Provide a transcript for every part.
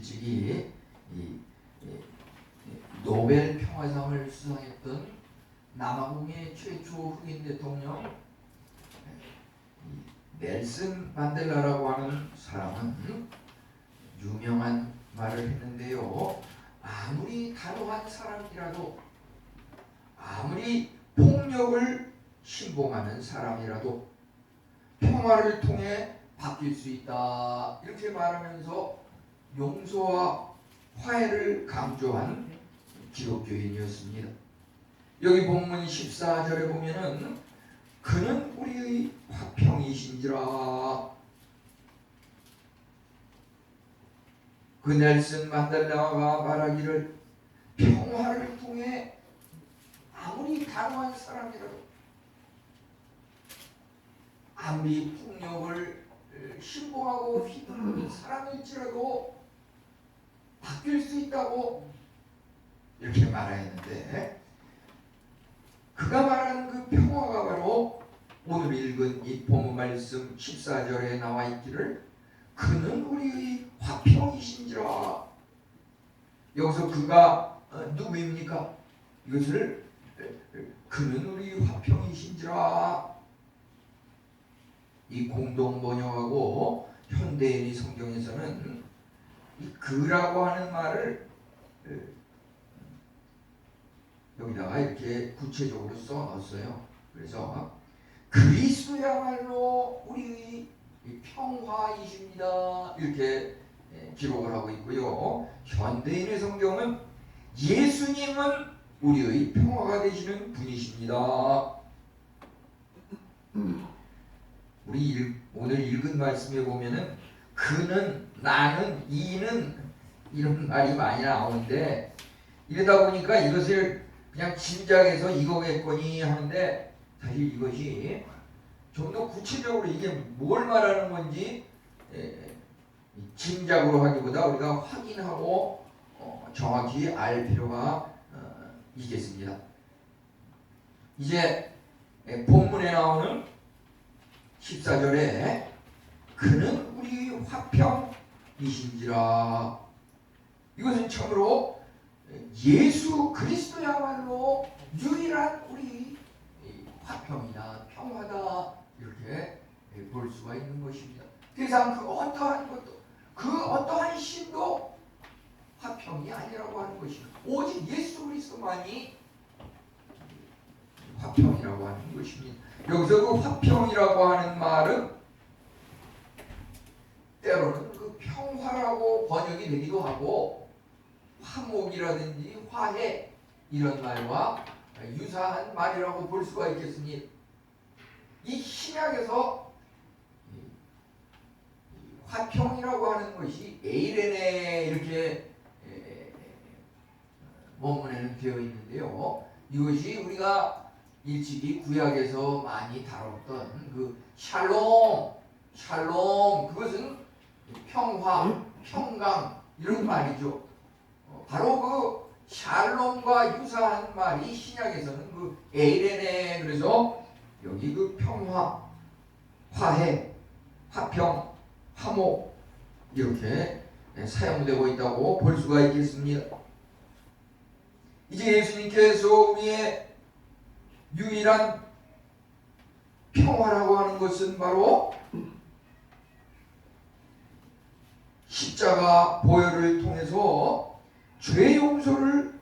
일찍이 노벨 평화상을 수상했던 남아공의 최초 흑인 대통령 넬슨 만델라라고 하는 사람은 유명한 말을 했는데요. 아무리 단호한 사람이라도, 아무리 폭력을 신봉하는 사람이라도 평화를 통해 바뀔 수 있다, 이렇게 말하면서 용서와 화해를 강조한 기독교인이었습니다. 여기 본문 14절에 보면은 그는 우리의 화평이신지라. 그 넬슨 만델라가 말하기를 평화를 통해 아무리 단호한 사람이라도, 아무리 폭력을 신봉하고 휘두르는 사람일지라도 바뀔 수 있다고 이렇게 말하였는데, 그가 말하는 그 평화가 바로 오늘 읽은 이 본문 말씀 14절에 나와 있기를 그는 우리의 화평이신지라. 여기서 그가 누구입니까? 이것을 그는 우리의 화평이신지라, 이 공동 번역하고 현대인의 성경에서는 이 그라고 하는 말을 여기다가 이렇게 구체적으로 써 넣었어요. 그래서 그리스도야말로 우리의 평화이십니다, 이렇게 기록을 하고 있고요. 현대인의 성경은 예수님은 우리의 평화가 되시는 분이십니다. 우리 오늘 읽은 말씀에 보면은 그는, 나는, 이는, 이런 말이 많이 나오는데, 이러다 보니까 이것을 그냥 짐작해서 이거겠거니 하는데, 사실 이것이 좀 더 구체적으로 이게 뭘 말하는 건지 짐작으로 하기보다 우리가 확인하고 정확히 알 필요가 있겠습니다. 이제 본문에 나오는 14절에 그는 우리 화평이신지라, 이것은 참으로 예수 그리스도야말로 유일한 우리 화평이다, 평화다, 이렇게 볼 수가 있는 것입니다. 세상 그 어떠한 것도, 그 어떠한 신도 화평이 아니라고 하는 것입니다. 오직 예수 그리스도만이 화평이라고 하는 것입니다. 여기서 그 화평이라고 하는 말은 때로는 그 평화라고 번역이 되기도 하고, 화목이라든지 화해, 이런 말과 유사한 말이라고 볼 수가 있겠습니다. 이 신약에서 화평이라고 하는 것이 에이레네, 이렇게 원문에는 되어 있는데요. 이것이 우리가 일찍이 구약에서 많이 다뤘던 그 샬롬, 그것은 평화, 평강, 이런 말이죠. 바로 그 샬롬과 유사한 말이 신약에서는 그 에이레네, 그래서 여기 그 평화, 화해, 화평, 화목, 이렇게 사용되고 있다고 볼 수가 있겠습니다. 이제 예수님께서 우리의 유일한 평화라고 하는 것은 바로 십자가 보혈을 통해서 죄 용서를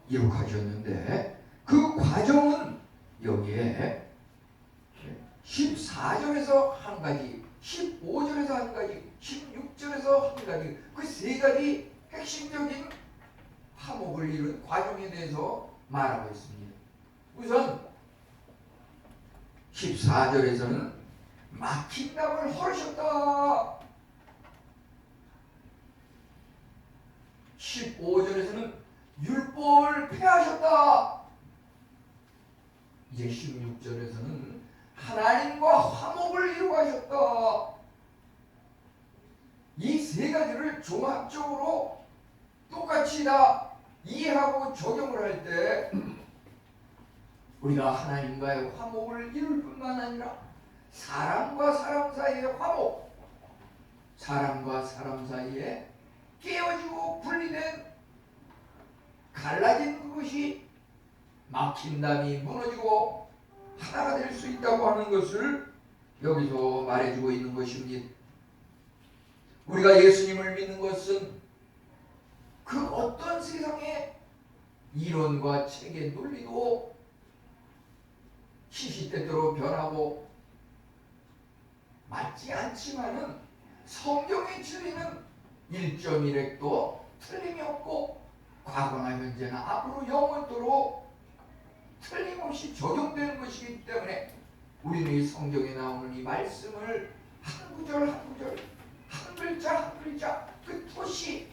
이룩하셨는데, 그 과정은 여기에 14절에서 한 가지, 15절에서 한 가지, 16절에서 한 가지, 그 세 가지 핵심적인 화목을 이룬 과정에 대해서 말하고 있습니다. 우선 14절에서는 막힌 담을 헐으셨다, 15절에서는 율법을 폐하셨다, 이제 16절에서는 하나님과 화목을 이루하셨다. 이 세 가지를 종합적으로 똑같이 다 이해하고 적용을 할 때 우리가 하나님과의 화목을 이룰 뿐만 아니라 사람과 사람 사이의 화목, 사람과 사람 사이의 깨어지고 분리된 갈라진 그것이 막힌 담이 무너지고 하나가 될 수 있다고 하는 것을 여기서 말해주고 있는 것입니다. 우리가 예수님을 믿는 것은 그 어떤 세상의 이론과 체계 논리도 시시때때로 변하고 맞지 않지만은 성경의 진리는 1.1획도 틀림이 없고 과거나 현재나 앞으로 영원토록 틀림없이 적용되는 것이기 때문에 우리는 이 성경에 나오는 이 말씀을 한 구절 한 구절, 한 글자 한 글자 끝없이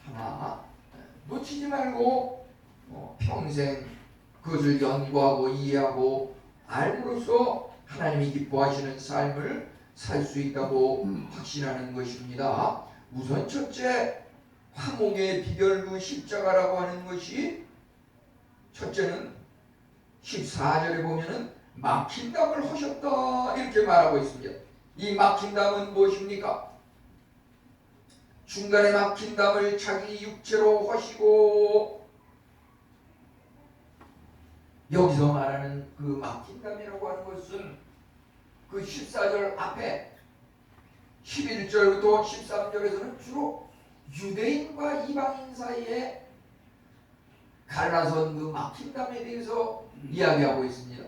하나 놓치지 말고 평생 그것을 연구하고 이해하고 알므로써 하나님이 기뻐하시는 삶을 살 수 있다고 확신하는 것입니다. 우선 첫째, 화목의 비결 십자가라고 하는 것이, 첫째는 14절에 보면은 막힌 담을 하셨다 이렇게 말하고 있습니다. 이 막힌 담은 무엇입니까? 중간에 막힌 담을 자기 육체로 하시고, 여기서 말하는 그 막힌 담이라고 하는 것은 그 14절 앞에 11절부터 13절에서는 주로 유대인과 이방인 사이에 갈라선 그 막힌 담에 대해서 이야기하고 있습니다.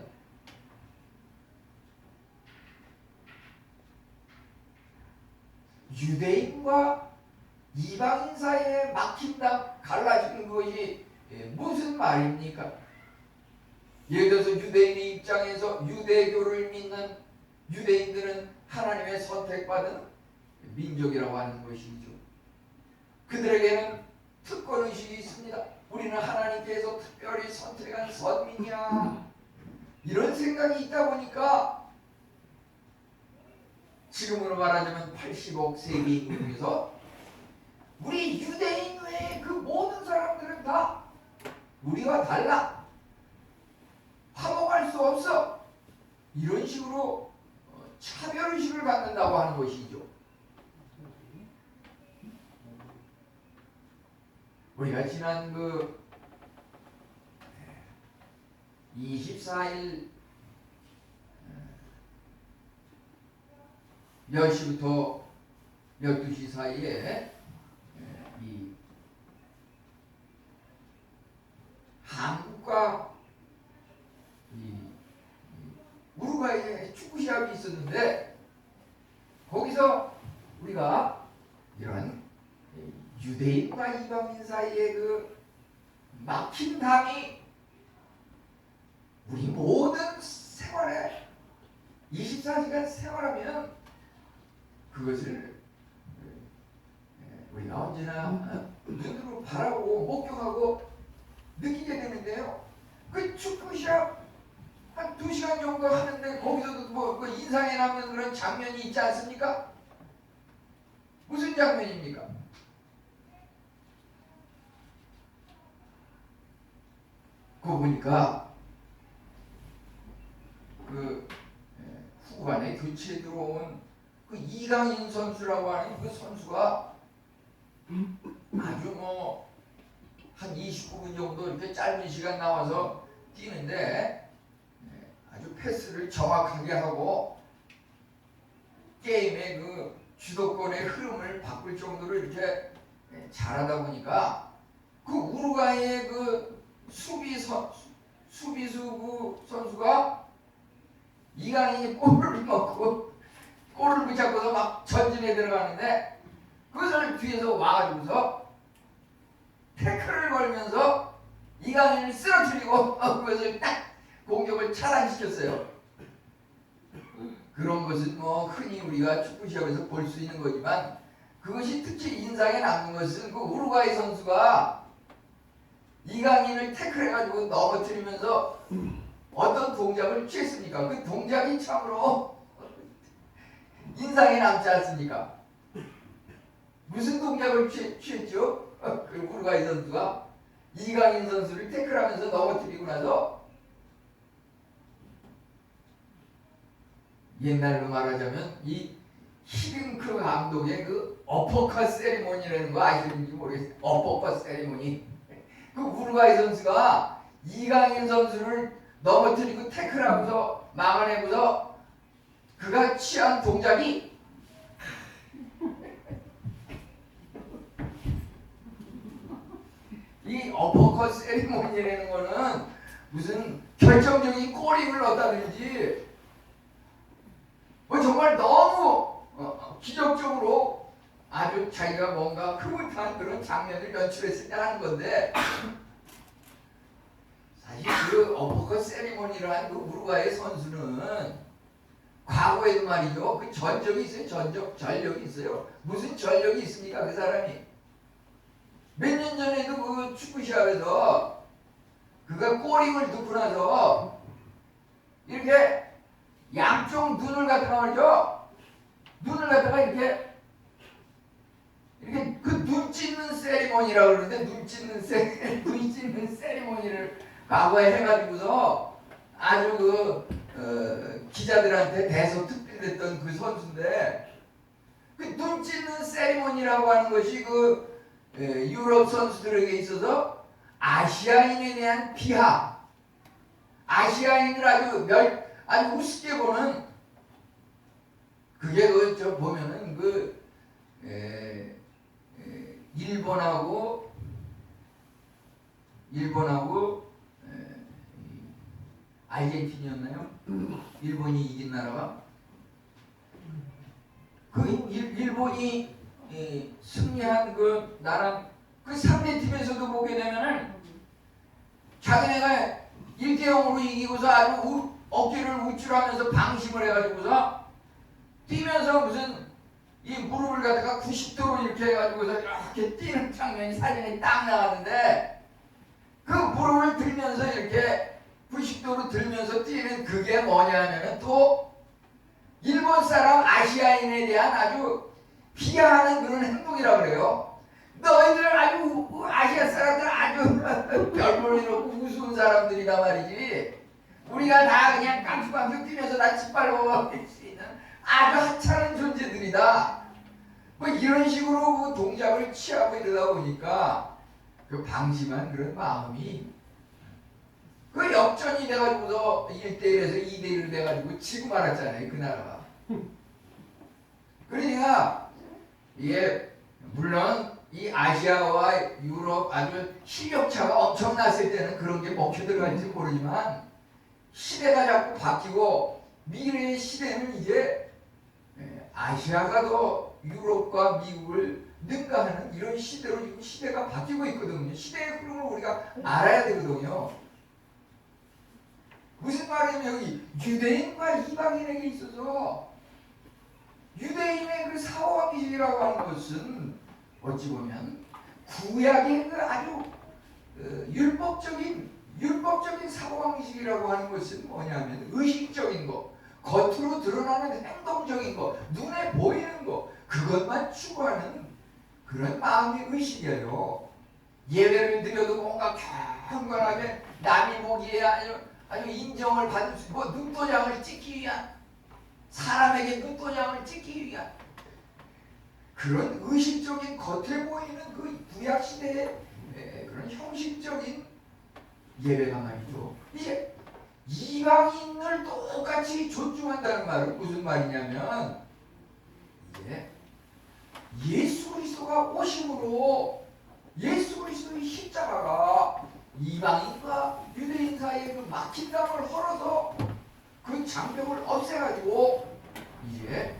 유대인과 이방인 사이에 막힌 담, 갈라진 것이 무슨 말입니까? 예를 들어서 유대인의 입장에서 유대교를 믿는 유대인들은 하나님의 선택받은 민족이라고 하는 것이죠. 그들에게는 특권의식이 있습니다. 우리는 하나님께서 특별히 선택한 선민이야, 이런 생각이 있다 보니까 지금으로 말하자면 80억 세계인 중에서 우리 유대인 외에 그 모든 사람들은 다 우리와 달라, 화목할 수 없어, 이런 식으로 차별의식을 갖는다고 하는 것이죠. 우리가 지난 그 24일 10시부터 12시 사이에 이 한국과 우루과이에 축구 시합이 있었는데, 거기서 우리가 이런 유대인과 이방인 사이의 그 막힌 담이 우리 모든 생활에 24시간 생활하면 그것을 우리가 언제나 눈으로 바라보고 목격하고 느끼게 되는데요. 그 축구 시합 한 2시간 정도 하는데 거기서도 뭐 인상에 남는 그런 장면이 있지 않습니까? 무슨 장면입니까? 그거 보니까 그 후반에 교체에 들어온 그 이강인 선수라고 하는 그 선수가 아주 뭐 한 29분 정도 이렇게 짧은 시간 나와서 뛰는데 아주 패스를 정확하게 하고 게임의 그 주도권의 흐름을 바꿀 정도로 이렇게 잘하다 보니까 그 우루과이의 그 수비수 그 선수가 이강인이 골을 먹고 골을 붙잡고서 막 전진해 들어가는데, 그것을 뒤에서 와가지고서 태클을 걸면서 이강인을 쓰러뜨리고 그것을 딱 공격을 차단시켰어요. 그런 것은 뭐 흔히 우리가 축구 시합에서 볼 수 있는 거지만, 그것이 특히 인상에 남는 것은 그 우루과이 선수가 이강인을 태클해가지고 넘어뜨리면서 어떤 동작을 취했습니까? 그 동작이 참으로 인상에 남지 않습니까? 무슨 동작을 취했죠? 그 우루과이 선수가 이강인 선수를 태클하면서 넘어뜨리고 나서, 옛날로 말하자면 이 히딩크 감독의 그 어퍼컷 세리머니라는 거 아시는지 모르겠어요. 어퍼컷 세리머니. 그 우루과이 선수가 이강인 선수를 넘어뜨리고 태클하고서 막아내고서 그가 취한 동작이 이 어퍼컷 세리머니라는 거는 무슨 결정적인 골임을 넣었다든지 뭐 정말 너무 기적적으로 아주 자기가 뭔가 흐뭇한 그런 장면을 연출했을 때 하는 건데 사실 그 어퍼컷 세리머니라는 그 우루과이 선수는 과거에도 말이죠. 그 전적이 있어요. 전력이 있어요. 무슨 전력이 있습니까? 그 사람이 몇 년 전에도 그 축구 시합에서 그가 골임을 넣고 나서 이렇게 양쪽 눈을 갖다가 말이죠. 눈을 갖다가 이렇게 그 눈 찢는 세리머니라고 그러는데 눈 찢는 세리머니를 과거에 해가지고서 아주 기자들한테 대서특필됐던 그 선수인데 그 눈 찢는 세리머니라고 하는 것이 유럽 선수들에게 있어서 아시아인에 대한 비하, 아시아인을 아주 우습게 보는 그게 저 보면은 일본하고 아르헨티나였나요? 일본이 이긴 나라가 일본이 승리한 그 나라 그 상대팀에서도 보게 되면은 자기네가 1대0으로 이기고서 아주 어깨를 우쭐하면서 방심을 해가지고서 뛰면서 무슨 이 무릎을 갖다가 90도로 이렇게 해가지고서 이렇게 뛰는 장면이 사진에 딱 나왔는데 그 무릎을 들면서 이렇게 90도로 들면서 뛰는 그게 뭐냐면은 또 일본 사람 아시아인에 대한 아주 비하하는 그런 행동이라고 그래요. 너희들 아주 아시아 사람들 아주 별볼일 없고 우스운 사람들이다 말이지. 우리가 다 그냥 깡충깡충 뛰면서 다 짓밟아 버릴 수 있는 아주 하찮은 존재들이다. 뭐 이런 식으로 그 동작을 취하고 이러다 보니까 그 방심한 그런 마음이 그 역전이 돼가지고서 1대1에서 2대1로 돼가지고 지고 말았잖아요. 그 나라가. 그러니까 이게 물론 이 아시아와 유럽 아주 실력차가 엄청났을 때는 그런 게 먹혀 들어갈지 모르지만 시대가 자꾸 바뀌고 미래의 시대는 이제 아시아가 더 유럽과 미국을 능가하는 이런 시대로 지금 시대가 바뀌고 있거든요. 시대의 흐름을 우리가 알아야 되거든요. 무슨 말이냐면 여기 유대인과 이방인에게 있어서 유대인의 그 사후방식이라고 하는 것은 어찌 보면 구약의 그 아주 율법적인 사고방식이라고 하는 것은 뭐냐면 의식적인 거, 겉으로 드러나는 행동적인 거, 눈에 보이는 거 그것만 추구하는 그런 마음의 의식이에요. 예배를 드려도 뭔가 경건하게 남이 보기에 아주 인정을 받을 수 있고 눈도장을 찍기 위한 사람에게 눈도장을 찍기 위한 그런 의식적인 겉에 보이는 그 구약시대의 그런 형식적인 예배가 말이죠. 이제 이방인을 똑같이 존중한다는 말은 무슨 말이냐면 이제 예수 그리스도가 오심으로 예수 그리스도의 십자가가 이방인과 유대인 사이에 그 막힌 담을 헐어서 그 장벽을 없애가지고 이제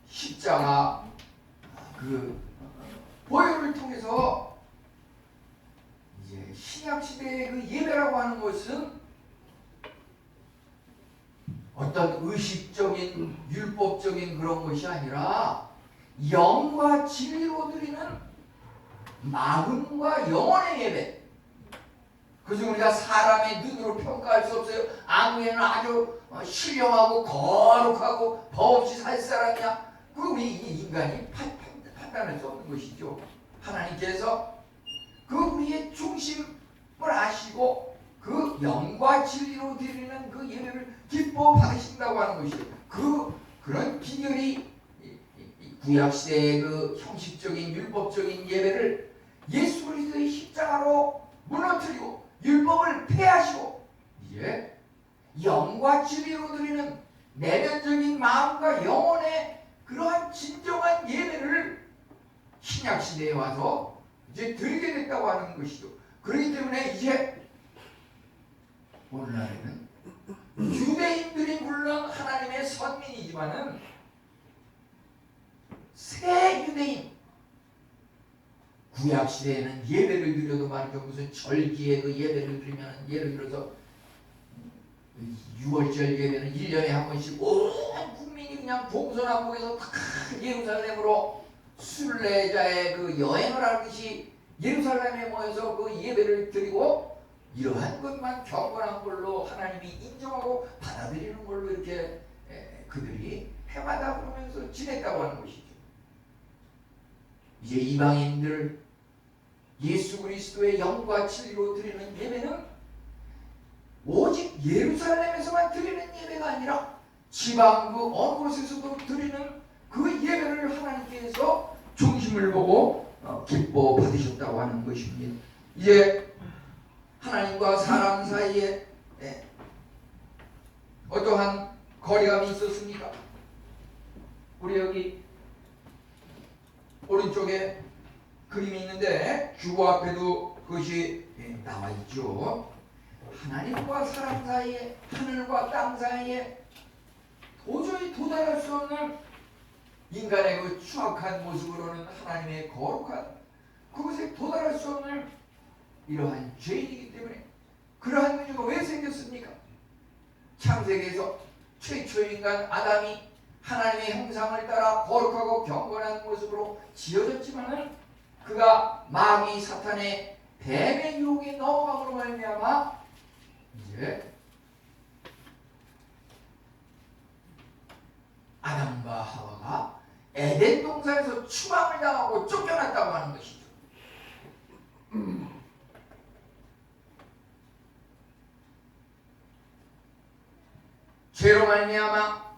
십자가 그 보혈을 통해서 이제 신약 시대의 그 예배라고 하는 것은 어떤 의식적인 율법적인 그런 것이 아니라 영과 진리로 드리는 마음과 영혼의 예배. 그래서 우리가 사람의 눈으로 평가할 수 없어요. 아무에는 아주 신령하고 거룩하고 법 없이 살 사람이야. 그 우리 인간이 판단할 수 없는 것이죠. 하나님께서 그 우리의 중심을 아시고 그 영과 진리로 드리는 그 예배를 기뻐 받으신다고 하는 것이에요. 그 그런 비결이 구약시대의 그 형식적인 율법적인 예배를 예수 그리스도의 십자가로 무너뜨리고 율법을 폐하시고 이제 영과 진리로 드리는 내면적인 마음과 영혼의 그러한 진정한 예배를 신약시대에 와서 이제 드리게 됐다고 하는 것이죠. 그렇기 때문에 이제 오늘날에는 유대인들이 물론 하나님의 선민이지만은 새 유대인, 구약시대에는 예배를 드려도 말이죠. 무슨 절기에 그 예배를 드리면 예를 들어서 6월절 예배는 1년에 한 번씩 온 국민이 그냥 동서남북에서 다 예루살렘으로 순례자의 그 여행을 하듯이 예루살렘에 모여서 그 예배를 드리고 이러한 것만 경건한 걸로 하나님이 인정하고 받아들이는 걸로 이렇게 그들이 해마다 그러면서 지냈다고 하는 것이죠. 이제 이방인들 예수 그리스도의 영과 진리로 드리는 예배는 오직 예루살렘에서만 드리는 예배가 아니라 지방 그 어느 곳에서도 드리는 그 예배를 하나님께서 중심을 보고 기뻐 받으셨다고 하는 것입니다. 이제 하나님과 사람 사이에 어떠한 거리감이 있었습니까? 우리 여기 오른쪽에 그림이 있는데 주보 앞에도 그것이 나와 있죠. 하나님과 사람 사이에, 하늘과 땅 사이에 도저히 도달할 수 없는 인간의 그 추악한 모습으로는 하나님의 거룩한 그것에 도달할 수 없는 이러한 죄인이기 때문에 그러한 문제가 왜 생겼습니까? 창세기에서 최초 인간 아담이 하나님의 형상을 따라 거룩하고 경건한 모습으로 지어졌지만은 그가 마귀 사탄의 뱀의 유혹에 넘어감으로 말미암아 이제 아담과 하와가 에덴 동산에서 추방을 당하고 쫓겨났다고 하는 것이죠. 죄로 말미암아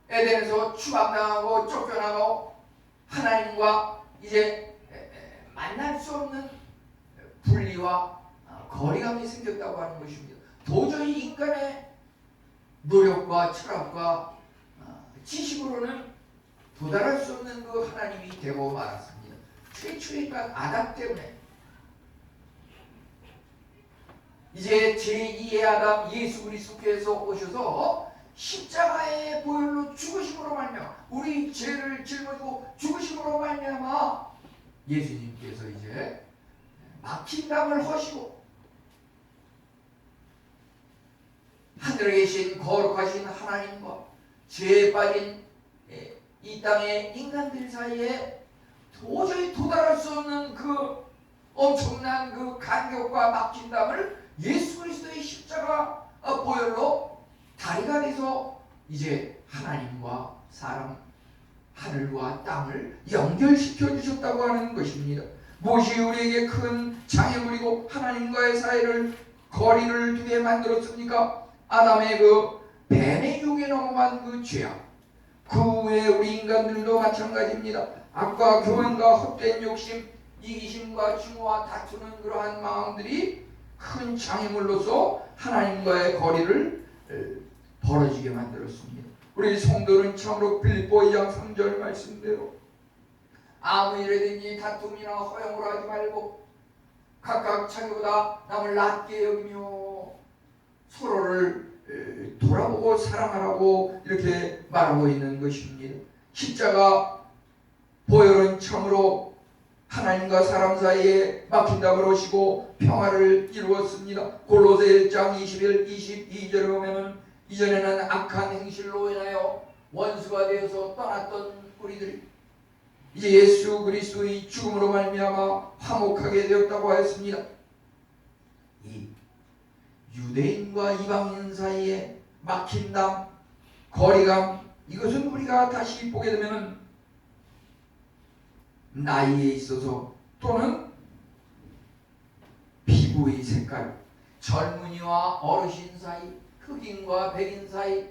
에덴에서 추방당하고 쫓겨나고 하나님과 이제 만날 수 없는 분리와 거리감이 생겼다고 하는 것입니다. 도저히 인간의 노력과 철학과 지식으로는 도달할 수 없는 그 하나님이 되고 말았습니다. 최초의 인간 아담 때문에 이제 제2의 아담 예수 그리스도께서 오셔서 십자가의 보혈로 죽으심으로 말미암아 우리 죄를 짊어지고 죽으심으로 말미암아 예수님께서 이제 막힌 담을 허시고 하늘에 계신 거룩하신 하나님과 죄에 빠진 이 땅의 인간들 사이에 도저히 도달할 수 없는 그 엄청난 그 간격과 막힌 담을 예수 그리스도의 십자가 보혈로 다리가 돼서 이제 하나님과 사람, 하늘과 땅을 연결시켜 주셨다고 하는 것입니다. 무엇이 우리에게 큰 장애물이고 하나님과의 사이를 거리를 두게 만들었습니까? 아담의 그 뱀의 유혹에 넘어간 그 죄악. 그 후에 우리 인간들도 마찬가지입니다. 악과 교만과 헛된 욕심, 이기심과 증오와 다투는 그러한 마음들이 큰 장애물로서 하나님과의 거리를 벌어지게 만들었습니다. 우리 성도는 참으로 빌립보 2장 3절 말씀대로 아무 일에든지 다툼이나 허용을 하지 말고 각각 자기보다 남을 낮게 여기며 서로를 돌아보고 사랑하라고 이렇게 말하고 있는 것입니다. 십자가 보혈은 참으로 하나님과 사람 사이에 막힌 담을 오시고 평화를 이루었습니다. 골로새 1장 21, 22절에 보면은 이전에는 악한 행실로 인하여 원수가 되어서 떠났던 우리들이 이제 예수 그리스도의 죽음으로 말미암아 화목하게 되었다고 하였습니다. 이 유대인과 이방인 사이에 막힌 담, 거리감 이것은 우리가 다시 보게 되면은 나이에 있어서 또는 피부의 색깔, 젊은이와 어르신 사이, 흑인과 백인 사이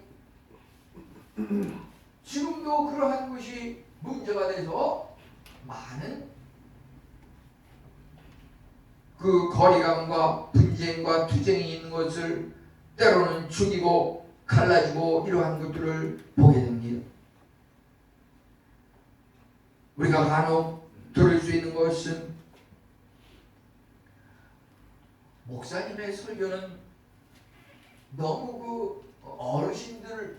지금도 그러한 것이 문제가 돼서 많은 그 거리감과 분쟁과 투쟁이 있는 것을 때로는 죽이고 갈라지고 이러한 것들을 보게 됩니다. 우리가 간혹 들을 수 있는 것은 목사님의 설교는 너무 그 어르신들,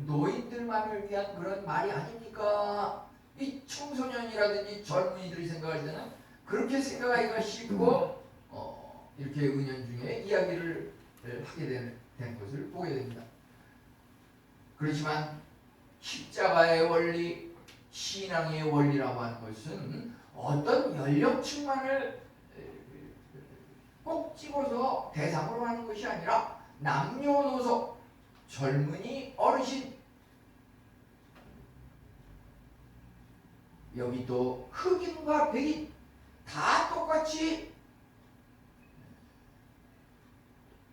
노인들만을 위한 그런 말이 아닙니까? 이 청소년이라든지 젊은이들이 생각할 때는 그렇게 생각하기가 쉽고 이렇게 은연중에 이야기를 하게 된 것을 보게 됩니다. 그렇지만 십자가의 원리, 신앙의 원리라고 하는 것은 어떤 연령층만을 꼭 집어서 대상으로 하는 것이 아니라 남녀노소, 젊은이, 어르신, 여기 또 흑인과 백인 다 똑같이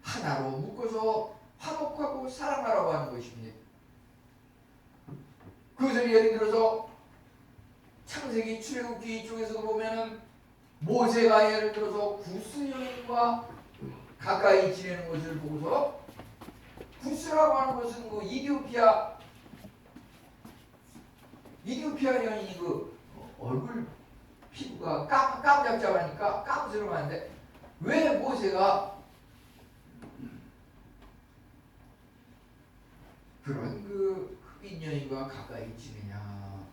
하나로 묶어서 화목하고 사랑하라고 하는 것입니다. 그것을 예를 들어서 창세기, 출애굽기 쪽에서 보면은 모세가 예를 들어서 구스 여인과 가까이 지내는 것을 보고서, 구스라고 하는 것은 그 이디오피아 여인이 그 얼굴 피부가 까무잡잡하니까 까무스러워하는데 왜 모세가 그런 그 흑인 여인과 가까이 지내냐?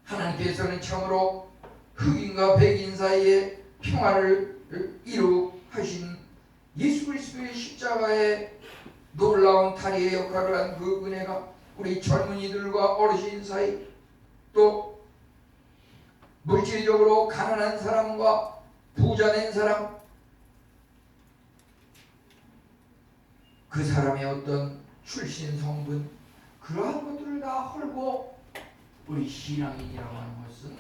하나님께서는 참으로 흑인과 백인 사이에 평화를 이루하신 예수 그리스도의 십자가의 놀라운 다리의 역할을 한 그 은혜가 우리 젊은이들과 어르신 사이, 또 물질적으로 가난한 사람과 부자된 사람, 그 사람의 어떤 출신, 성분, 그러한 것들을 다 헐고 우리 신앙인이라고 하는 것은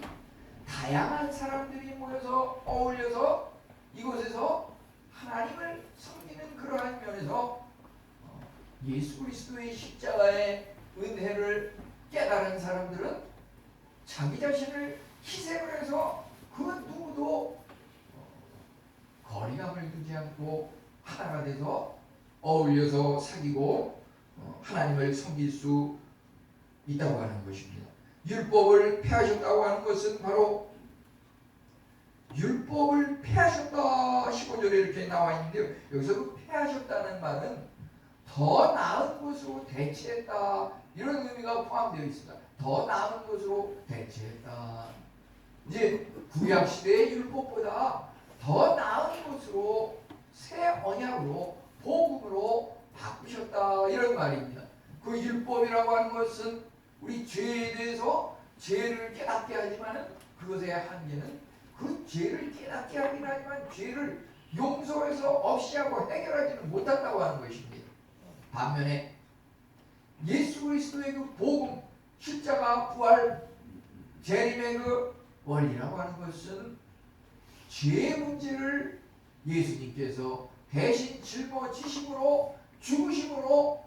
다양한 사람들이 모여서 어울려서 이곳에서 하나님을 섬기는 그러한 면에서 예수 그리스도의 십자가의 은혜를 깨달은 사람들은 자기 자신을 희생을 해서 그 누구도 거리감을 두지 않고 하나가 돼서 어울려서 사귀고 하나님을 섬길 수 있다고 하는 것입니다. 율법을 폐하셨다고 하는 것은 바로 율법을 폐하셨다 15절에 이렇게 나와 있는데요. 여기서 그 폐하셨다는 말은 더 나은 것으로 대체했다, 이런 의미가 포함되어 있습니다. 더 나은 것으로 대체했다. 이제 구약시대의 율법보다 더 나은 것으로 새 언약으로 복음으로 바꾸셨다, 이런 말입니다. 그 율법이라고 하는 것은 우리 죄에 대해서 죄를 깨닫게 하지만은 그것의 한계는 그 죄를 깨닫게 하긴 하지만 죄를 용서해서 없이하고 해결하지는 못한다고 하는 것입니다. 반면에 예수 그리스도의 그 복음, 십자가, 부활, 재림의 그 원리라고 하는 것은 죄의 문제를 예수님께서 대신 짊어지심으로, 죽으심으로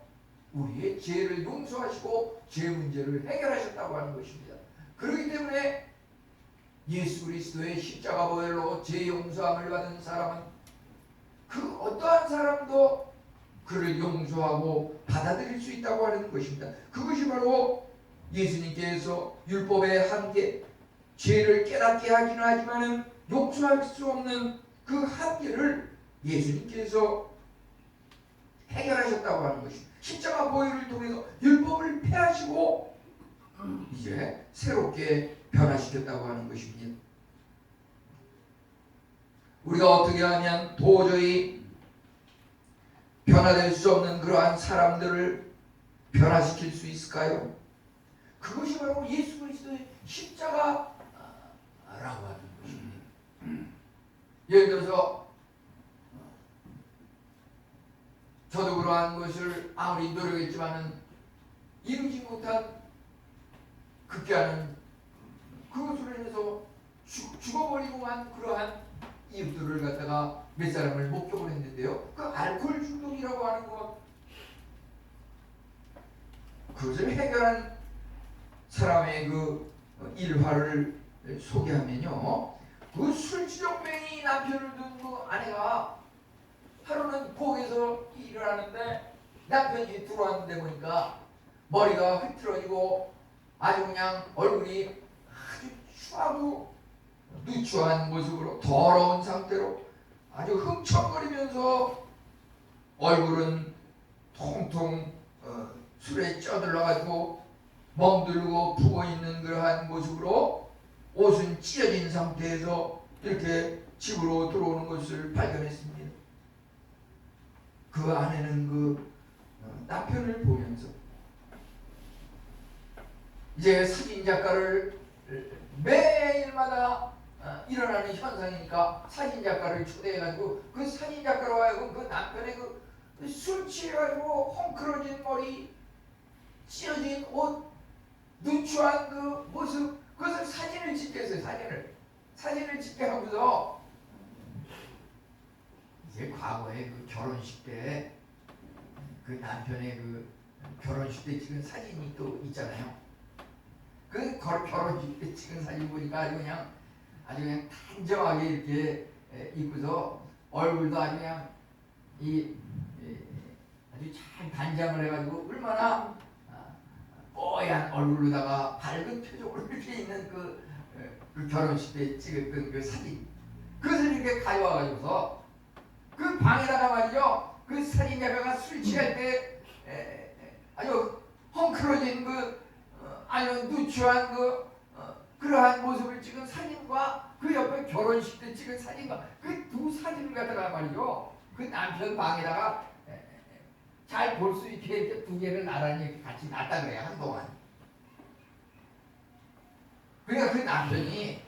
우리의 죄를 용서하시고 죄 문제를 해결하셨다고 하는 것입니다. 그렇기 때문에 예수 그리스도의 십자가 보혈로 죄 용서함을 받은 사람은 그 어떠한 사람도 그를 용서하고 받아들일 수 있다고 하는 것입니다. 그것이 바로 예수님께서 율법의 한계, 죄를 깨닫게 하기는 하지만은 용서할 수 없는 그 한계를 예수님께서 해결하셨다고 하는 것입니다. 십자가 보혈을 통해서 율법을 폐하시고 이제 새롭게 변화시켰다고 하는 것입니다. 우리가 어떻게 하면 도저히 변화될 수 없는 그러한 사람들을 변화시킬 수 있을까요? 그것이 바로 예수 그리스도의 십자가라고 하는 것입니다. 예를 들어서 저도 그러한 것을 아무리 노력했지만은 이루지 못한 극기하는 그것으로 인해서 죽어버리고만 그러한 이웃들을 갖다가 몇 사람을 목격을 했는데요. 그 알코올 중독이라고 하는 것, 그것을 해결한 사람의 그 일화를 소개하면요, 그 술주정뱅이 남편을 둔 그 아내가 하루는 부엌에서 일을 하는데 남편이 들어왔는데 보니까 머리가 흐트러지고 아주 그냥 얼굴이 아주 추하고 누추한 모습으로 더러운 상태로 아주 흥청거리면서 얼굴은 통통 술에 쪄들러가지고 멍들고 부어있는 그러한 모습으로 옷은 찢어진 상태에서 이렇게 집으로 들어오는 것을 발견했습니다. 그 아내는 그 남편을 보면서 이제 사진작가를 매일마다 일어나는 현상이니까 사진작가를 초대해가지고 그 사진작가로 하여금 그 남편의 그 술 취해가지고 헝클어진 머리, 찢어진 옷, 누추한 그 모습, 그것을 사진을 찍게 했어요. 사진을 찍게 하고서 이제 과거에 그 결혼식 때 그 남편의 그 결혼식 때 찍은 사진이 또 있잖아요. 그 결혼식 때 찍은 사진 보니까 아주 그냥 단정하게 이렇게 입고서 얼굴도 아주 그냥 아주 잘 단장을 해가지고 얼마나 뽀얀 얼굴로다가 밝은 표정으로 이렇게 있는 그 결혼식 때 찍었던 그 사진, 그것을 이렇게 가져와가지고서 그 방에다가 말이죠, 그 사진작가가 술 취할 때 아주 헝클어진 아주 누추한 그러한 모습을 찍은 사진과 그 옆에 결혼식 때 찍은 사진과 그 두 사진을 갖다가 말이죠, 그 남편 방에다가 잘 볼 수 있게 이렇게 두 개를 나란히 같이 놨다 그래요, 한동안. 그러니까 그 남편이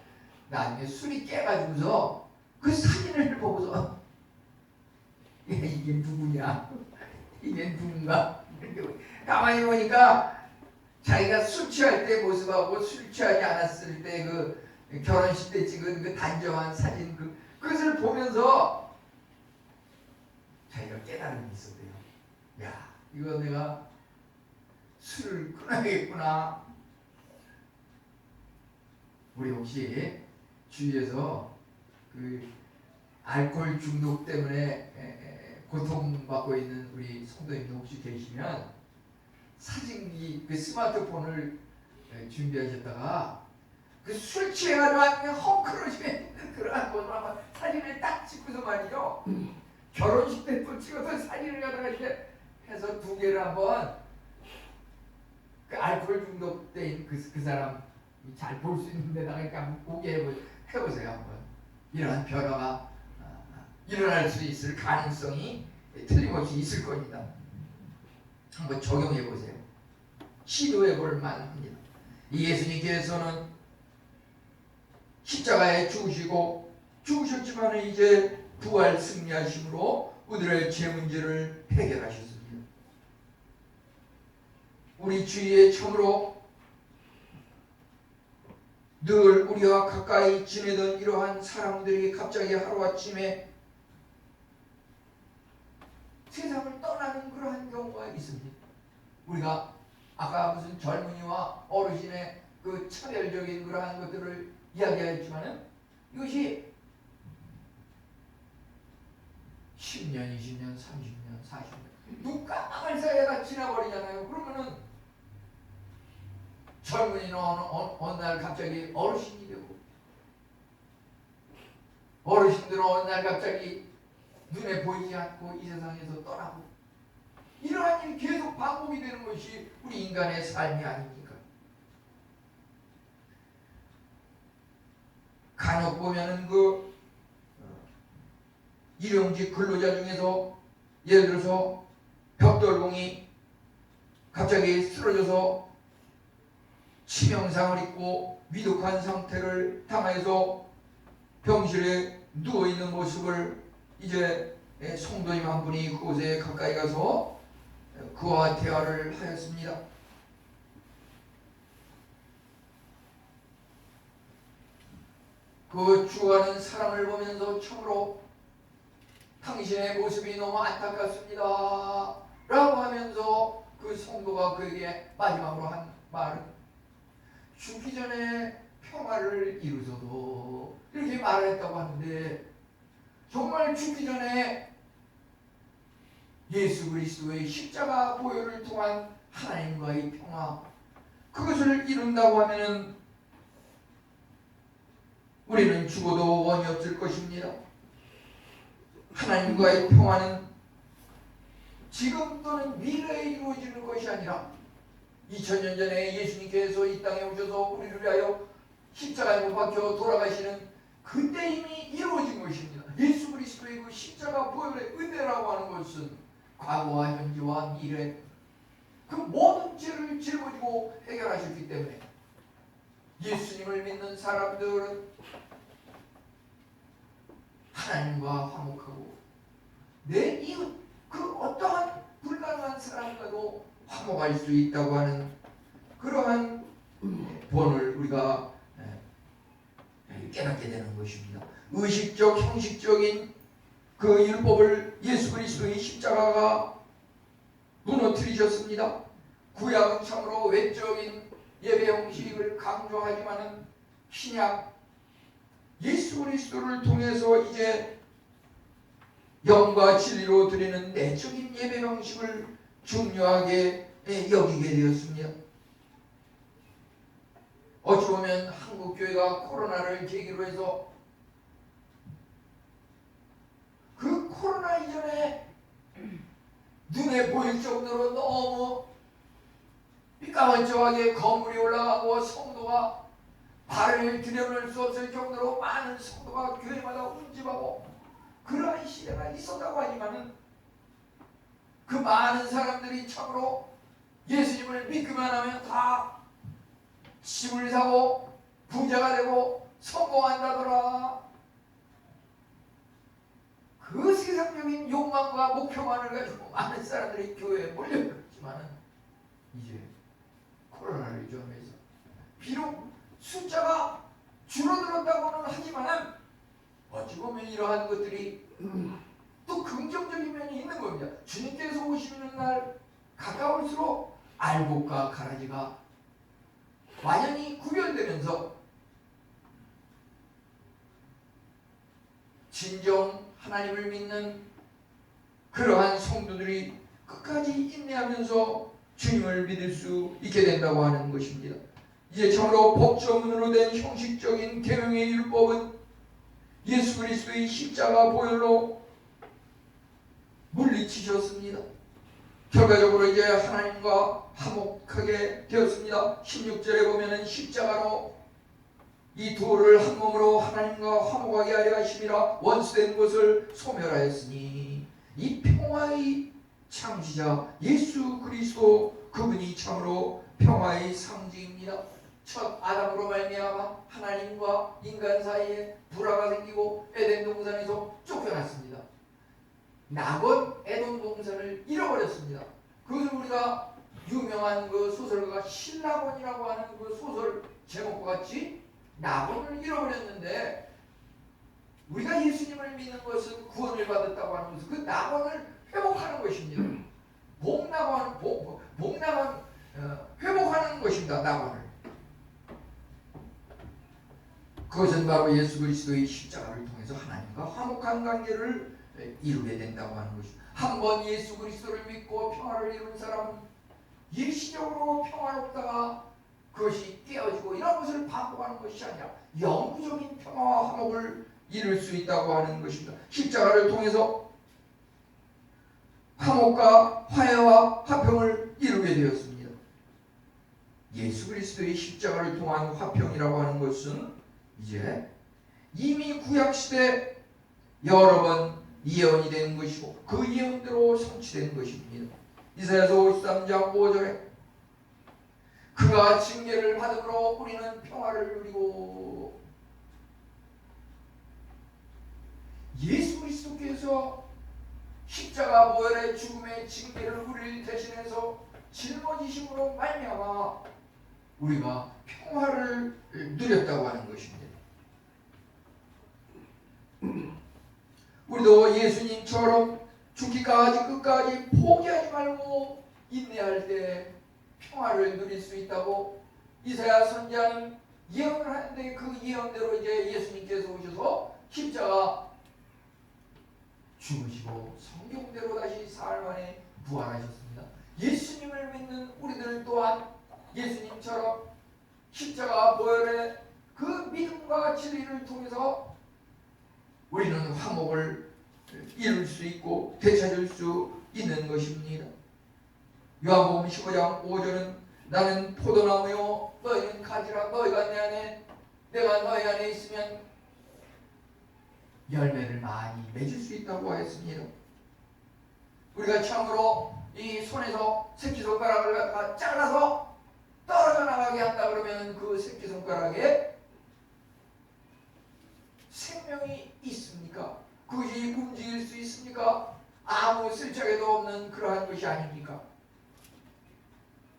나중에 술이 깨가지고서 그 사진을 보고서 이게 누구냐? 이게 누군가? 가만히 보니까 자기가 술 취할 때 모습하고 술 취하지 않았을 때 그 결혼식 때 찍은 그 단정한 사진 그것을 보면서 자기가 깨달음이 있었대요. 야, 이거 내가 술을 끊어야겠구나. 우리 혹시 주위에서 그 알코올 중독 때문에 고통받고 있는 우리 성도님들 혹시 계시면 사진기, 그 스마트폰을 준비하셨다가 그 술 취해가지고 아니면 헝클어지는 그러한 것을 한번 사진을 딱 찍고서 말이죠, 결혼식 때 또 찍어서 사진을 갖다가 이렇게 해서 두 개를 한번 그 알코올 중독된 그 사람 잘 볼 수 있는 데다가 이렇게 한번 보게 해보세요. 한번 이러한 변화가 일어날 수 있을 가능성이 틀림없이 있을 겁니다. 한번 적용해 보세요. 시도해 볼 만합니다. 예수님께서는 십자가에 죽으셨지만 이제 부활 승리하심으로 우리의 죄 문제를 해결하셨습니다. 우리 주위에 참으로 늘 우리와 가까이 지내던 이러한 사람들이 갑자기 하루아침에 세상을 떠나는 그러한 경우가 있습니다. 우리가 아까 무슨 젊은이와 어르신의 그 차별적인 그러한 것들을 이야기했지만은 이것이 10년, 20년, 30년, 40년 눈깜을 사이에가 지나버리잖아요. 그러면은 젊은이는 어느 날 갑자기 어르신이 되고, 어르신들은 어느 날 갑자기 눈에 보이지 않고 이 세상에서 떠나고, 이러한 일이 계속 반복이 되는 것이 우리 인간의 삶이 아닙니까? 간혹 보면은 일용직 근로자 중에서 예를 들어서 벽돌공이 갑자기 쓰러져서 치명상을 입고 위독한 상태를 당해서 병실에 누워있는 모습을 이제 성도님 한 분이 그곳에 가까이 가서 그와 대화를 하였습니다. 그 죽어가는 사람을 보면서 참으로 당신의 모습이 너무 안타깝습니다 라고 하면서 그 성도가 그에게 마지막으로 한 말은 죽기 전에 평화를 이루소서 이렇게 말을 했다고 하는데, 정말 죽기 전에 예수 그리스도의 십자가 보혈을 통한 하나님과의 평화, 그것을 이룬다고 하면은 우리는 죽어도 원이 없을 것입니다. 하나님과의 평화는 지금 또는 미래에 이루어지는 것이 아니라 2000년 전에 예수님께서 이 땅에 오셔서 우리를 위하여 십자가에 못 박혀 돌아가시는 그때 이미 이루어진 것입니다. 예수 그리스도의 그 십자가 보혈의 은혜라고 하는 것은 과거와 현재와 미래 그 모든 죄를 짊어지고 해결하셨기 때문에 예수님을 믿는 사람들은 하나님과 화목하고 내 이웃 그 어떠한 불가능한 사람과도 화목할 수 있다고 하는 그러한 본을 우리가 깨닫게 되는 것입니다. 의식적 형식적인 그 율법을 예수 그리스도의 십자가가 무너뜨리셨습니다. 구약은 참으로 외적인 예배 형식을 강조하지만은 신약 예수 그리스도를 통해서 이제 영과 진리로 드리는 내적인 예배 형식을 중요하게 여기게 되었습니다. 어찌 보면 한국 교회가 코로나를 계기로 해서 그 코로나 이전에 눈에 보일 정도로 너무 삐까번쩍하게 건물이 올라가고 성도가 발을 들여놓을 수 없을 정도로 많은 성도가 교회마다 운집하고 그러한 시대가 있었다고 하지만은 그 많은 사람들이 참으로 예수님을 믿기만 하면 다 집을 사고 부자가 되고 성공한다더라. 그 세상적인 욕망과 목표만을 가지고 많은 사람들이 교회에 몰려들었지만은 이제 코로나를 점해서 비록 숫자가 줄어들었다고는 하지만은 어찌 보면 이러한 것들이 또 긍정적인 면이 있는 겁니다. 주님께서 오시는 날 가까울수록 알곡과 가라지가 완전히 구별되면서 진정 하나님을 믿는 그러한 성도들이 끝까지 인내하면서 주님을 믿을 수 있게 된다고 하는 것입니다. 이제 참으로 법조문으로 된 형식적인 계명의 율법은 예수 그리스도의 십자가 보혈로 물리치셨습니다. 결과적으로 이제 하나님과 화목하게 되었습니다. 16절에 보면은 십자가로 이 돌을 한 몸으로 하나님과 화목하게 하려 하심이라 원수된 것을 소멸하였으니 이 평화의 창시자 예수 그리스도 그분이 참으로 평화의 상징입니다. 첫 아담으로 말미암아 하나님과 인간 사이에 불화가 생기고 에덴 동산에서 쫓겨났습니다. 낙원 에돔 동산을 잃어버렸습니다. 그것을 우리가 유명한 그 소설가 신낙원이라고 하는 그 소설 제목과 같이 낙원을 잃어버렸는데, 우리가 예수님을 믿는 것은 구원을 받았다고 하는 것은 그 낙원을 회복하는 것입니다. 복낙원 회복하는 것입니다. 낙원을. 그것은 바로 예수 그리스도의 십자가를 통해서 하나님과 화목한 관계를 이루게 된다고 하는 것입니다. 한번 예수 그리스도를 믿고 평화를 이룬 사람은 일시적으로 평화롭다가 그것이 깨어지고 이런 것을 반복하는 것이 아니라 영구적인 평화와 화목을 이룰 수 있다고 하는 것입니다. 십자가를 통해서 화목과 화해와 화평을 이루게 되었습니다. 예수 그리스도의 십자가를 통한 화평이라고 하는 것은 이제 이미 구약시대 여러 번 예언이 된 것이고 그 예언대로 성취된 것입니다. 이사야서 53장 5절에 그가 징계를 받음으로 우리는 평화를 누리고, 예수 그리스도께서 십자가 보혈의 죽음의 징계를 우리를 대신해서 짊어지심으로 말미암아 우리가 평화를 누렸다고 하는 것입니다. 우리도 예수님처럼 죽기까지 끝까지 포기하지 말고 인내할 때 평화를 누릴 수 있다고 이사야 선지자는 예언을 하는데, 그 예언대로 이제 예수님께서 오셔서 십자가 죽으시고 성경대로 다시 사흘 만에 부활하셨습니다. 예수님을 믿는 우리들 또한 예수님처럼 십자가 보혈의 그 믿음과 진리를 통해서 우리는 화목을 이룰 수 있고 되찾을 수 있는 것입니다. 요한복음 15장 5절은 나는 포도나무요 너희는 가지라. 너희가 내 안에 내가 너희 안에 있으면 열매를 많이 맺을 수 있다고 하였습니다. 우리가 참으로 이 손에서 새끼손가락을 갖다가 잘라서 떨어져 나가게 한다 그러면 그 새끼손가락에 생명이 있습니까? 그것이 움직일 수 있습니까? 아무 쓸데도 없는 그러한 것이 아닙니까?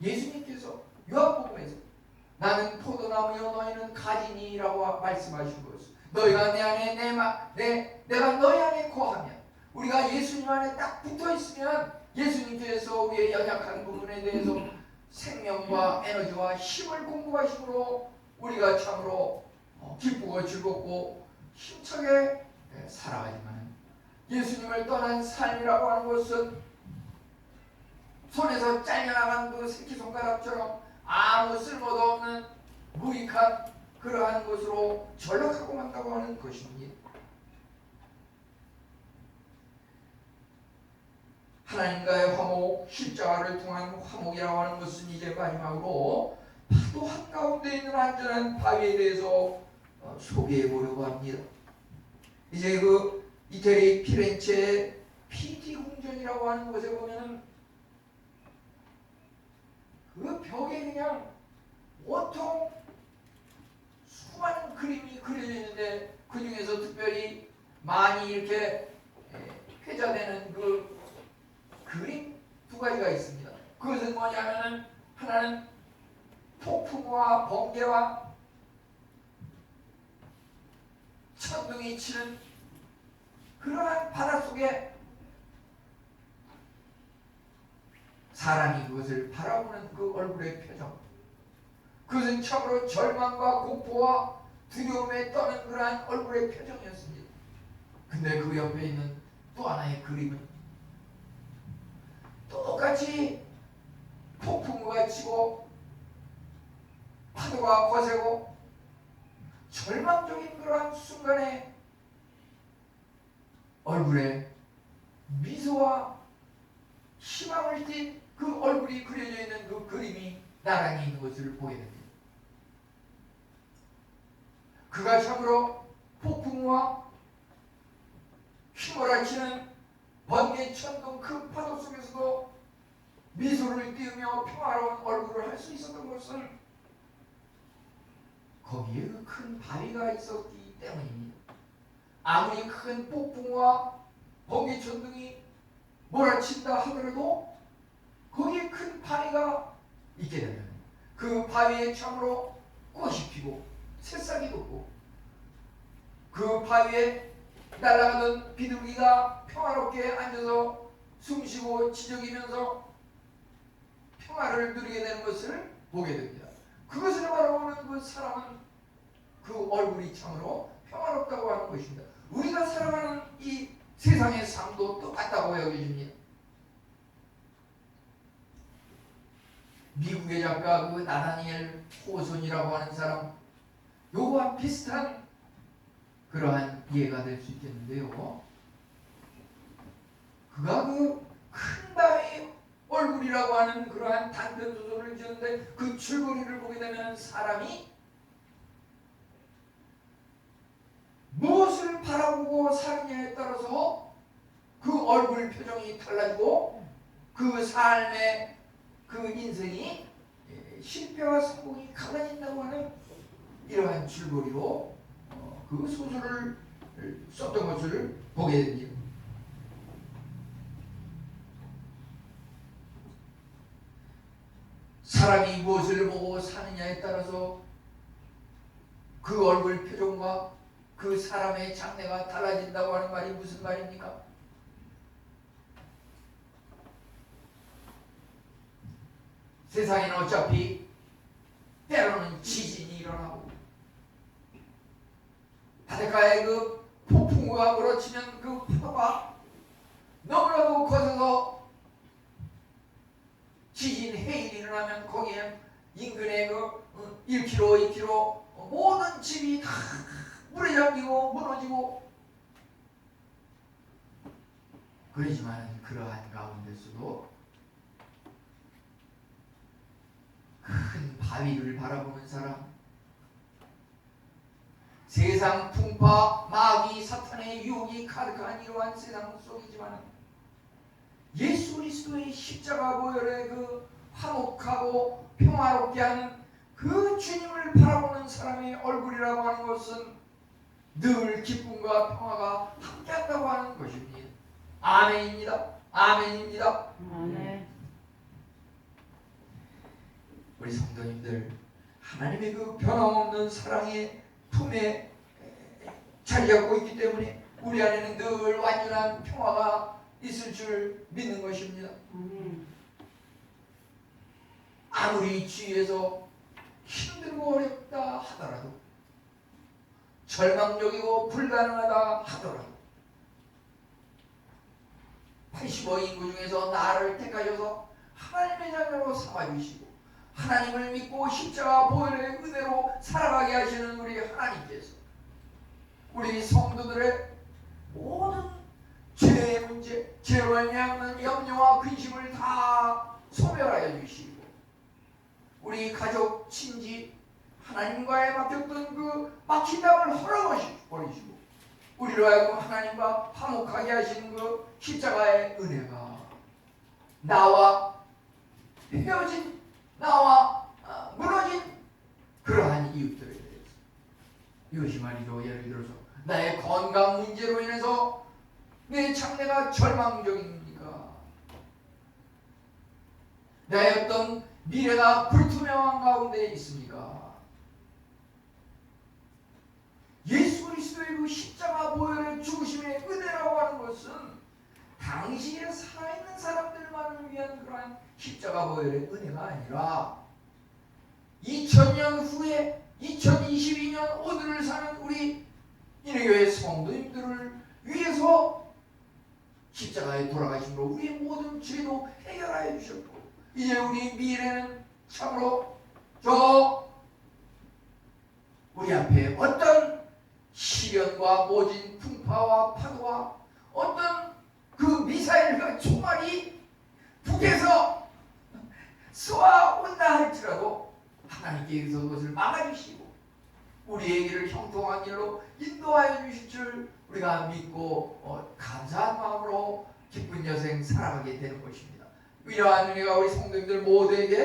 예수님께서 요한복음에서 나는 포도나무요 너희는 가지니라고 말씀하신 것을, 너희가 내 안에 내가 너희 안에 거하면, 우리가 예수님 안에 딱 붙어 있으면 예수님께서 우리의 연약한 부분에 대해서 생명과 에너지와 힘을 공급하심으로 우리가 참으로 기쁘고 즐겁고 힘차게 살아가지만, 예수님을 떠난 삶이라고 하는 것은 손에서 잘려나간 그 새끼손가락처럼 아무 쓸모도 없는 무익한 그러한 것으로 전락하고 만다고 하는 것입니다. 하나님과의 화목, 십자가를 통한 화목이라고 하는 것은 이제 마지막으로 파도 한가운데 있는 안전한 바위에 대해서 소개해 보려고 합니다. 이제 그 이태리 피렌체의 피티 궁전이라고 하는 곳에 보면은 그 벽에 그냥 온통 수많은 그림이 그려져 있는데, 그 중에서 특별히 많이 이렇게 회자되는 그 그림 두 가지가 있습니다. 그것은 뭐냐면은, 하나는 폭풍과 번개와 천둥이 치는 그러한 바닷속에 사람이 그것을 바라보는 그 얼굴의 표정, 그것은 참으로 절망과 공포와 두려움에 떠는 그러한 얼굴의 표정이었습니다. 근데 그 옆에 있는 또 하나의 그림은 똑같이 폭풍우가 치고 파도가 거세고 절망적인 그러한 순간에 얼굴에 미소와 희망을 띤 그 얼굴이 그려져 있는 그 그림이 나란히 있는 것을 보게 됩니다. 그가 참으로 폭풍우와 휘몰아치는 번개 천둥 큰 파도 속에서도 미소를 띄우며 평화로운 얼굴을 할 수 있었던 것은 거기에 그 큰 바위가 있었기 때문입니다. 아무리 큰 폭풍우와 번개 천둥이 몰아친다 하더라도 거기에 큰 바위가 있게 되면 그 바위에 참으로 꽃이 피고 새싹이 돋고, 그 바위에 날아가던 비둘기가 평화롭게 앉아서 숨쉬고 지저귀면서 평화를 누리게 되는 것을 보게 됩니다. 그것을 바라보는 그 사람은 그 얼굴이 참으로 평화롭다고 하는 것입니다. 우리가 살아가는 이 세상의 삶도 똑같다고 여겨집니다. 미국의 작가 그 나다니엘 호손이라고 하는 사람, 요거와 비슷한 그러한 이해가 될 수 있겠는데요. 그가 그 큰 바위 얼굴이라고 하는 그러한 단편 소설을 지었는데, 그 줄거리를 보게 되면 사람이 무엇을 바라보고 사느냐에 따라서 그 얼굴 표정이 달라지고 그 삶의 그 인생이 실패와 성공이 갈라진다고 하는 이러한 줄거리로 그 소설을 썼던 것을 보게 됩니다. 사람이 무엇을 보고 사느냐에 따라서 그 얼굴 표정과 그 사람의 장래가 달라진다고 하는 말이 무슨 말입니까? 세상에는 어차피 때로는 지진이 일어나고 바닷가에 그 폭풍우가 몰아치면 그 파도가 너무나도 거세서 지진 해일이 일어나면 거기에 인근에 그 1km, 2km 모든 집이 다 물에 잠기고 무너지고 그러지만 그러한 가운데서도 큰 바위를 바라보는 사람, 세상 풍파, 마귀, 사탄의 유혹이 가득한 이러한 세상 속이지만 예수 그리스도의 십자가 보혈의 그 화목하고 평화롭게 하는 그 주님을 바라보는 사람의 얼굴이라고 하는 것은 늘 기쁨과 평화가 함께한다고 하는 것입니다. 아멘입니다. 아멘입니다. 아멘. 우리 성도님들, 하나님의 그 변함없는 사랑의 품에 자리 잡고 있기 때문에 우리 안에는 늘 완전한 평화가 있을 줄 믿는 것입니다. 아멘. 아무리 주위에서 힘들고 어렵다 하더라도, 절망적이고 불가능하다 하더라도, 85 인구 중에서 나를 택하셔서 하나님의 자녀로 삼아주시고 하나님을 믿고 십자가 보혈의 은혜로 살아가게 하시는 우리 하나님께서 우리 성도들의 모든 죄의 문제, 죄로 말미암는 염려와 근심을 다 소멸하여 주시고 우리 가족, 친지, 하나님과의 막혔던 그 막힌 담을 헐어버리시고 우리로 하여금 하나님과 화목하게 하시는 그 십자가의 은혜가 나와 헤어진, 나와 무너진 그러한 이웃들에 대해서, 이것이 말이죠, 예를 들어서 나의 건강 문제로 인해서 내 장래가 절망적입니까? 나의 어떤 미래가 불투명한 가운데 있습니까? 예수 그리스도의 그 십자가 보혈의 죽으심의 은혜라고 하는 것은 당시에 살아있는 사람들만을 위한 그러한 십자가 보혈의 은혜가 아니라 2000년 후에 2022년 오늘을 사는 우리 인해교회 성도님들을 위해서 십자가에 돌아가심으로 우리의 모든 죄도 해결하여 주셨고 이제 우리 미래는 참으로 우리 앞에 어떤 시련과 모진 풍파와 파도와 어떤 그 미사일과 총알이 북에서 쏘아온다 할지라도 하나님께서 그것을 막아주시고 우리의 길을 형통한 길로 인도하여 주실 줄 우리가 믿고 감사한 마음으로 기쁜 여생 살아가게 되는 것입니다. 이러한 은혜가 우리 성도님들 모두에게